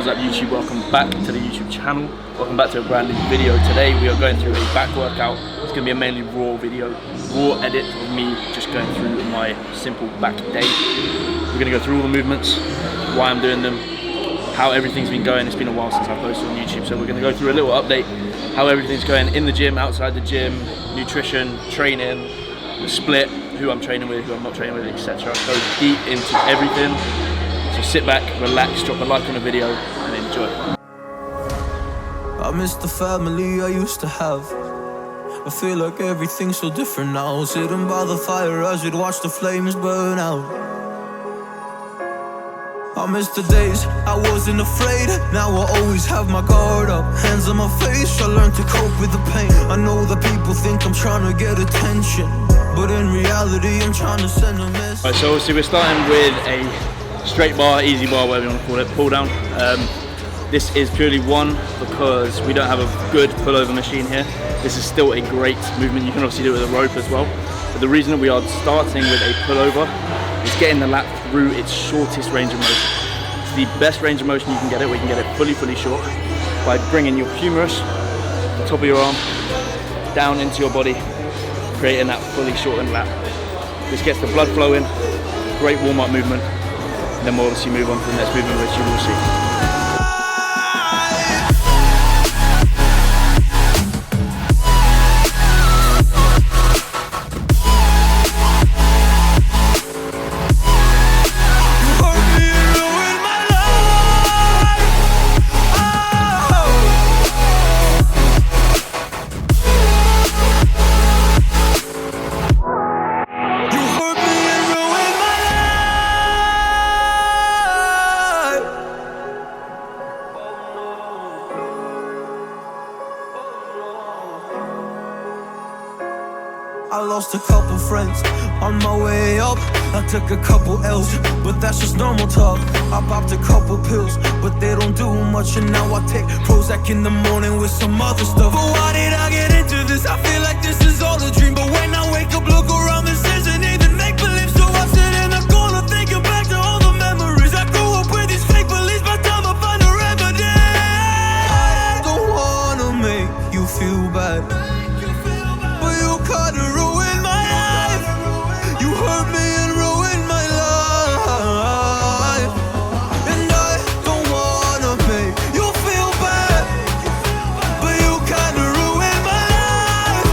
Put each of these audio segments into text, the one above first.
What's up YouTube, welcome back to the YouTube channel. Welcome back to a brand new video. Today we are going through a back workout. It's going to be a mainly raw video, raw edit of me just going through my simple back day. We're going to go through all the movements, why I'm doing them, how everything's been going. It's been a while since I posted on YouTube, so we're going to go through a little update, how everything's going in the gym, outside the gym, nutrition, training, the split, who I'm training with, who I'm not training with, etc. Go deep into everything. So sit back, relax, drop a like on the video and enjoy. I miss the family I used to have. I feel like everything's so different now. Sitting by the fire as we'd watch the flames burn out. I miss the days I wasn't afraid. Now I always have my guard up, hands on my face. I learned to cope with the pain. I know that people think I'm trying to get attention, but in reality I'm trying to send a message. Right, so obviously we're starting with a straight bar, easy bar, whatever you want to call it, pull down. This is purely one because we don't have a good pullover machine here. This is still a great movement. You can obviously do it with a rope as well. But the reason that we are starting with a pullover is getting the lat through its shortest range of motion. It's the best range of motion you can get it. We can get it fully short by bringing your humerus, the top of your arm, down into your body, creating that fully shortened lat. This gets the blood flowing, great warm-up movement. Then we'll obviously move on to the next movement, which you will see. I lost a couple friends on my way up. I took a couple L's, but that's just normal talk. I popped a couple pills, but they don't do much. And now I take Prozac in the morning with some other stuff. But why did I get into this? I feel like this is all a dream. But when I wake up, look around, this isn't even make-believe. So I sit in the corner thinking back to all the memories. I grew up with these fake beliefs, by the time I find a remedy. I don't wanna make you feel bad, but you kinda ruined my life. You hurt me and ruined my life. And I don't wanna make you feel bad, but you kinda ruined my life.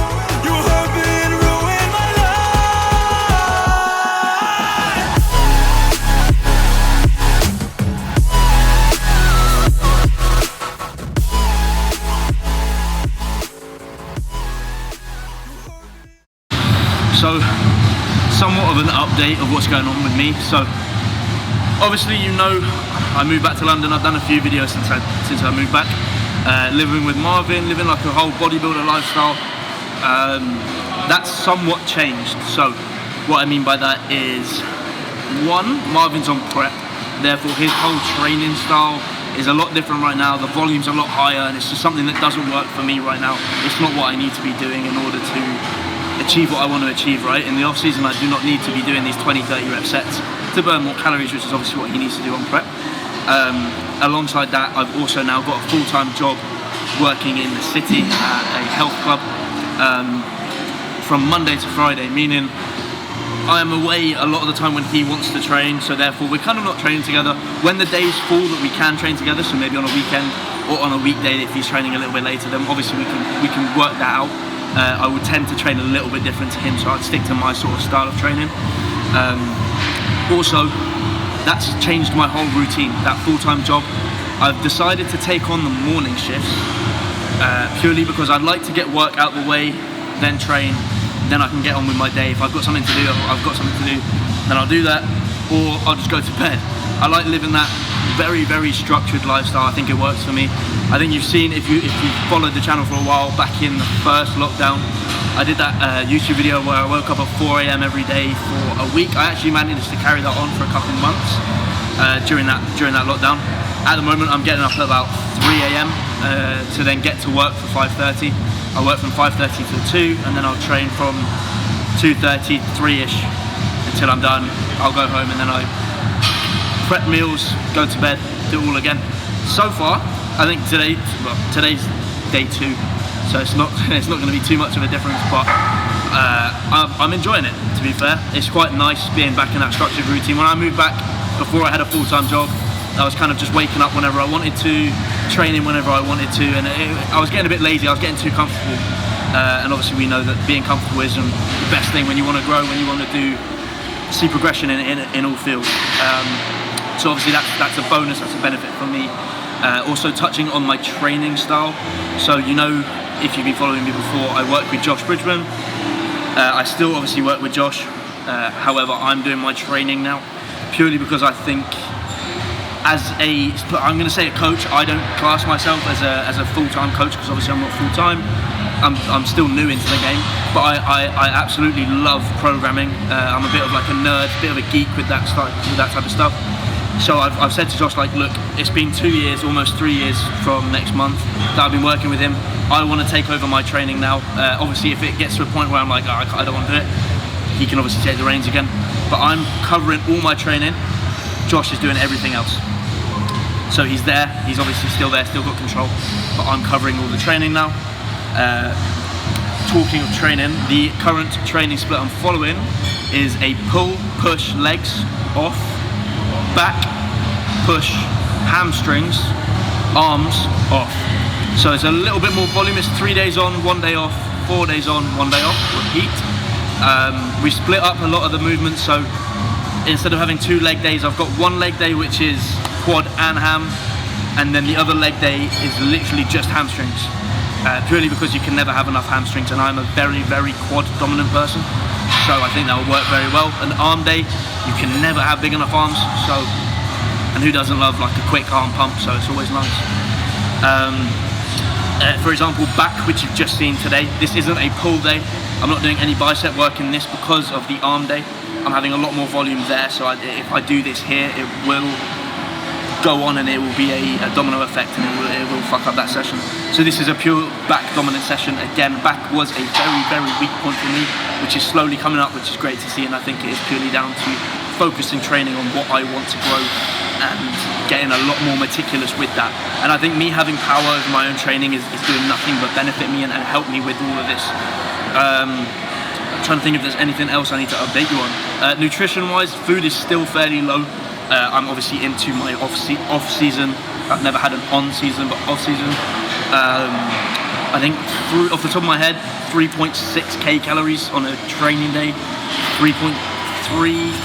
You hurt me and ruined my So, somewhat of an update of what's going on with me. So, obviously you know I moved back to London. I've done a few videos since I moved back. Living with Marvin, living like a whole bodybuilder lifestyle. That's somewhat changed. So, what I mean by that is, one, Marvin's on prep. Therefore, his whole training style is a lot different right now. The volume's a lot higher, and it's just something that doesn't work for me right now. It's not what I need to be doing in order to achieve what I want to achieve, right? In the off season, I do not need to be doing these 20-30 rep sets to burn more calories, which is obviously what he needs to do on prep. Alongside that, I've also now got a full-time job working in the city at a health club from Monday to Friday, meaning I am away a lot of the time when he wants to train, so therefore we're kind of not training together. When the days fall that we can train together, so maybe on a weekend or on a weekday if he's training a little bit later, then obviously we can work that out. I would tend to train a little bit different to him, so I'd stick to my sort of style of training. Also, that's changed my whole routine, that full-time job. I've decided to take on the morning shifts purely because I'd like to get work out the way, then train, then I can get on with my day. If I've got something to do, I've got something to do, then I'll do that, or I'll just go to bed. I like living that very structured lifestyle. I think it works for me. I think you've seen, if you've followed the channel for a while, back in the first lockdown, I did that YouTube video where I woke up at 4 AM every day for a week. I actually managed to carry that on for a couple of months during that lockdown. At the moment, I'm getting up at about 3 AM to then get to work for 5:30. I work from 5:30 till 2, and then I'll train from 2:30 to 3ish until I'm done. I'll go home and then I prep meals, go to bed, do it all again. so far, I think today's day 2, so it's not going to be too much of a difference, but I'm enjoying it, to be fair. It's quite nice being back in that structured routine. When I moved back, before I had a full-time job, I was kind of just waking up whenever I wanted to, training whenever I wanted to, and I was getting a bit lazy, I was getting too comfortable. And obviously we know that being comfortable isn't the best thing when you want to grow, when you want to see progression in all fields. So obviously that's a bonus, that's a benefit for me. Also touching on my training style. So you know, if you've been following me before, I work with Josh Bridgman. I still obviously work with Josh. However, I'm doing my training now purely because I think, I'm going to say a coach, I don't class myself as a full-time coach because obviously I'm not full-time. I'm still new into the game, but I absolutely love programming. I'm a bit of like a nerd, a bit of a geek with that type of stuff. So I've said to Josh, like, look, it's been 2 years, almost 3 years from next month that I've been working with him. I want to take over my training now. Obviously, if it gets to a point where I'm like, oh, I don't want to do it, he can obviously take the reins again. But I'm covering all my training. Josh is doing everything else. So he's there, he's obviously still there, still got control, but I'm covering all the training now. Talking of training, the current training split I'm following is a pull, push, legs, off, back, push, hamstrings, arms, off. So it's a little bit more volume. It's 3 days on, 1 day off, 4 days on, 1 day off, repeat. We split up a lot of the movements, so instead of having 2 leg days, I've got 1 leg day which is quad and ham, and then the other leg day is literally just hamstrings. Purely because you can never have enough hamstrings, and I'm a very, very quad dominant person, so I think that will work very well. An arm day, you can never have big enough arms, so, and who doesn't love like a quick arm pump, so it's always nice. For example, back, which you've just seen today, this isn't a pull day. I'm not doing any bicep work in this because of the arm day. I'm having a lot more volume there, so if I do this here, it will go on and it will be a domino effect, and it will fuck up that session. So this is a pure back dominant session. Again, back was a very, very weak point for me, which is slowly coming up, which is great to see, and I think it is purely down to focusing training on what I want to grow and getting a lot more meticulous with that. And I think me having power over my own training is doing nothing but benefit me and help me with all of this. I'm trying to think if there's anything else I need to update you on. Nutrition wise, food is still fairly low. I'm obviously into my off season. I've never had an on season, but off season. I think off the top of my head, 3.6k calories on a training day, 3.3,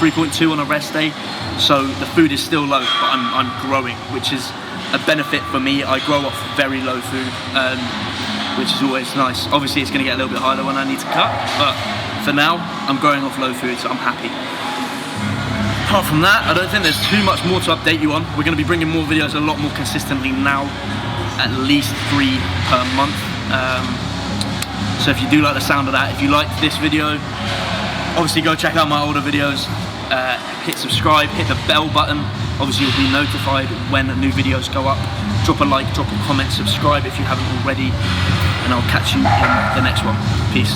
3.2 on a rest day. So the food is still low, but I'm growing, which is a benefit for me. I grow off very low food, which is always nice. Obviously it's going to get a little bit higher when I need to cut, but for now I'm growing off low food, so I'm happy. Apart from that, I don't think there's too much more to update you on. We're going to be bringing more videos a lot more consistently now, at least 3 per month. So if you do like the sound of that, if you liked this video, obviously go check out my older videos. Hit subscribe, hit the bell button. Obviously you'll be notified when new videos go up. Drop a like, drop a comment, subscribe if you haven't already, and I'll catch you in the next one. Peace.